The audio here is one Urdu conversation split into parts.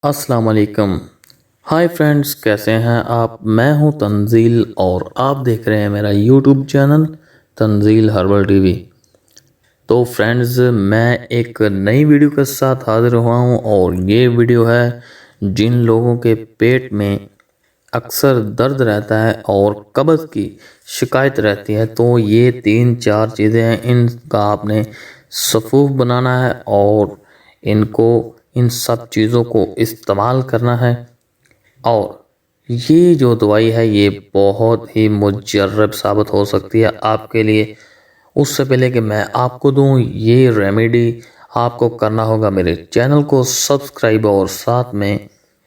السلام علیکم. ہائی فرینڈز، کیسے ہیں آپ؟ میں ہوں تنزیل اور آپ دیکھ رہے ہیں میرا یوٹیوب چینل تنزیل ہربل ٹی وی. تو فرینڈز، میں ایک نئی ویڈیو کے ساتھ حاضر ہوا ہوں اور یہ ویڈیو ہے جن لوگوں کے پیٹ میں اکثر درد رہتا ہے اور قبض کی شکایت رہتی ہے، تو یہ 3-4 چیزیں ہیں. ان کا آپ نے صفوف بنانا ہے اور ان سب چیزوں کو استعمال کرنا ہے. اور یہ جو دوائی ہے یہ بہت ہی مجرب ثابت ہو سکتی ہے آپ کے لیے. اس سے پہلے کہ میں آپ کو دوں یہ ریمیڈی، آپ کو کرنا ہوگا میرے چینل کو سبسکرائب اور ساتھ میں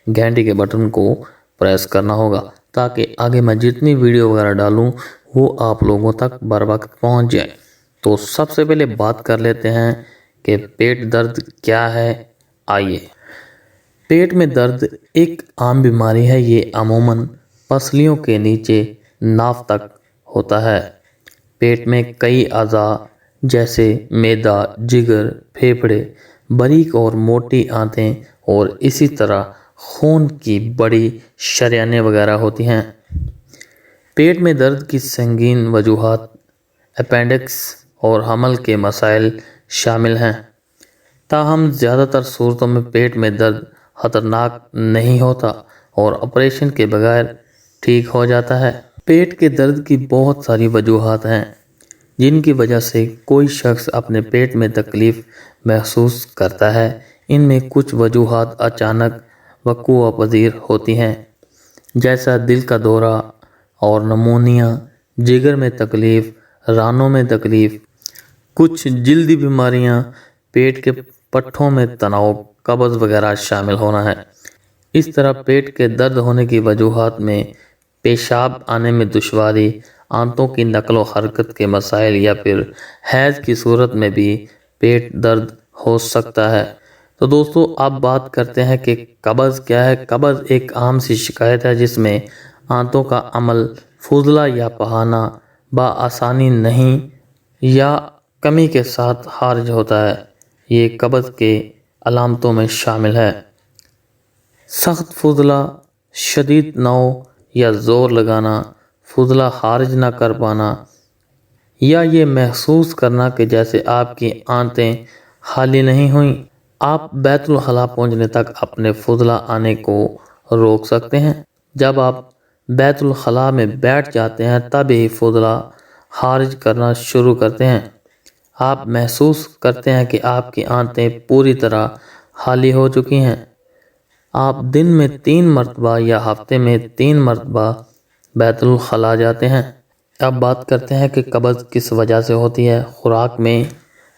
گھنٹی کے بٹن کو پریس کرنا ہوگا تاکہ آگے میں جتنی ویڈیو وغیرہ ڈالوں وہ آپ لوگوں تک بر وقت پہنچ جائے. تو سب سے پہلے بات کر لیتے ہیں کہ پیٹ درد کیا ہے. آئیے. پیٹ میں درد ایک عام بیماری ہے. یہ عموماً پسلیوں کے نیچے ناف تک ہوتا ہے. پیٹ میں کئی اعضاء جیسے معدہ، جگر، پھیپھڑے، باریک اور موٹی آنتیں اور اسی طرح خون کی بڑی شریانیں وغیرہ ہوتی ہیں. پیٹ میں درد کی سنگین وجوہات اپینڈکس اور حمل کے مسائل شامل ہیں. تاہم زیادہ تر صورتوں میں پیٹ میں درد خطرناک نہیں ہوتا اور آپریشن کے بغیر ٹھیک ہو جاتا ہے. پیٹ کے درد کی بہت ساری وجوہات ہیں جن کی وجہ سے کوئی شخص اپنے پیٹ میں تکلیف محسوس کرتا ہے. ان میں کچھ وجوہات اچانک وقوع پذیر ہوتی ہیں، جیسا دل کا دورہ اور نمونیا، جگر میں تکلیف، رانوں میں تکلیف، کچھ جلدی بیماریاں، پیٹ کے پٹھوں میں تناؤ، قبض وغیرہ شامل ہونا ہے. اس طرح پیٹ کے درد ہونے کی وجوہات میں پیشاب آنے میں دشواری، آنتوں کی نقل و حرکت کے مسائل یا پھر حیض کی صورت میں بھی پیٹ درد ہو سکتا ہے. تو دوستو، اب بات کرتے ہیں کہ قبض کیا ہے. قبض ایک عام سی شکایت ہے جس میں آنتوں کا عمل فضلہ یا پخانہ بآسانی نہیں یا کمی کے ساتھ خارج ہوتا ہے. یہ قبض کے علامتوں میں شامل ہے: سخت فضلہ، شدید نو یا زور لگانا، فضلہ خارج نہ کر پانا، یا یہ محسوس کرنا کہ جیسے آپ کی آنتیں خالی نہیں ہوئیں. آپ بیت الخلاء پہنچنے تک اپنے فضلہ آنے کو روک سکتے ہیں. جب آپ بیت الخلاء میں بیٹھ جاتے ہیں تب ہی فضلہ خارج کرنا شروع کرتے ہیں. آپ محسوس کرتے ہیں کہ آپ کی آنتیں پوری طرح خالی ہو چکی ہیں. آپ دن میں 3 مرتبہ یا ہفتے میں 3 مرتبہ بیت الخلاء جاتے ہیں. اب بات کرتے ہیں کہ قبض کس وجہ سے ہوتی ہے. خوراک میں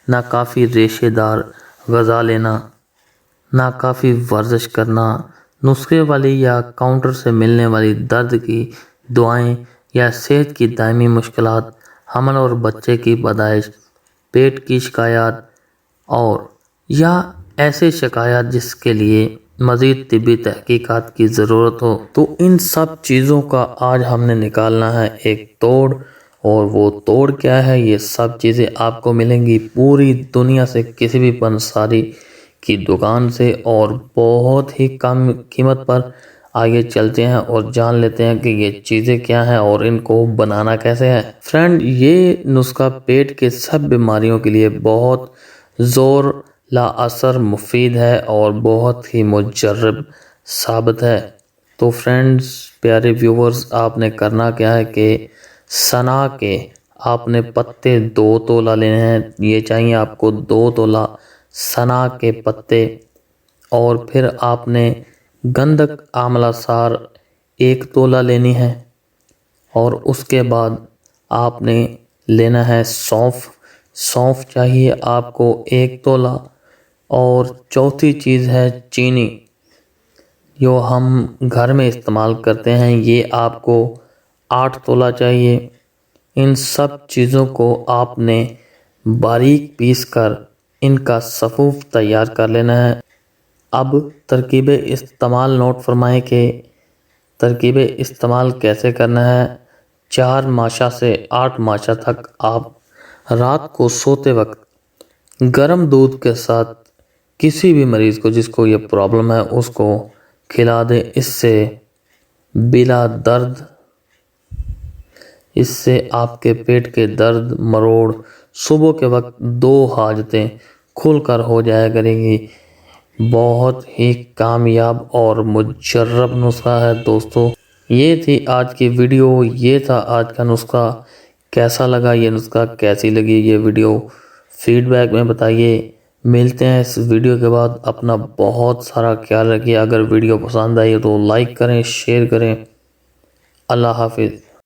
ناکافی ریشے دار غذا لینا، ناکافی ورزش کرنا، نسخے والی یا کاؤنٹر سے ملنے والی درد کی دوائیں یا صحت کی دائمی مشکلات، حمل اور بچے کی پیدائش، پیٹ کی شکایات اور یا ایسے شکایات جس کے لیے مزید طبی تحقیقات کی ضرورت ہو. تو ان سب چیزوں کا آج ہم نے نکالنا ہے ایک توڑ. اور وہ توڑ کیا ہے؟ یہ سب چیزیں آپ کو ملیں گی پوری دنیا سے کسی بھی پنساری کی دکان سے اور بہت ہی کم قیمت پر. آگے چلتے ہیں اور جان لیتے ہیں کہ یہ چیزیں کیا ہیں اور ان کو بنانا کیسے ہے. فرینڈ، یہ نسخہ پیٹ کے سب بیماریوں کے لیے بہت زور لا اثر مفید ہے اور بہت ہی مجرب ثابت ہے. تو فرینڈز، پیارے ویورز، آپ نے کرنا کیا ہے کہ سنا کے آپ نے پتے 2 تولہ لینے ہیں. یہ چاہیے آپ کو 2 تولہ سنا کے پتے. اور پھر آپ نے گندک آملہ سار 1 تولہ لینی ہے. اور اس کے بعد آپ نے لینا ہے سونف چاہیے آپ کو 1 تولہ. اور چوتھی چیز ہے چینی، جو ہم گھر میں استعمال کرتے ہیں. یہ آپ کو 8 تولہ چاہیے. ان سب چیزوں کو آپ نے باریک پیس کر ان کا صفوف تیار کر لینا ہے. اب ترکیب استعمال نوٹ فرمائیں کہ ترکیب استعمال کیسے کرنا ہے. 4 ماشا سے 8 ماشا تک آپ رات کو سوتے وقت گرم دودھ کے ساتھ کسی بھی مریض کو جس کو یہ پرابلم ہے اس کو کھلا دیں. اس سے بلا درد، اس سے آپ کے پیٹ کے درد مروڑ صبح کے وقت 2 حاجتیں کھل کر ہو جایا کریں گی. بہت ہی کامیاب اور مجرب نسخہ ہے دوستو. یہ تھی آج کی ویڈیو، یہ تھا آج کا نسخہ. کیسا لگا یہ نسخہ، کیسی لگی یہ ویڈیو، فیڈ بیک میں بتائیے. ملتے ہیں اس ویڈیو کے بعد. اپنا بہت سارا خیال رکھیے. اگر ویڈیو پسند آئی تو لائک کریں، شیئر کریں. اللہ حافظ.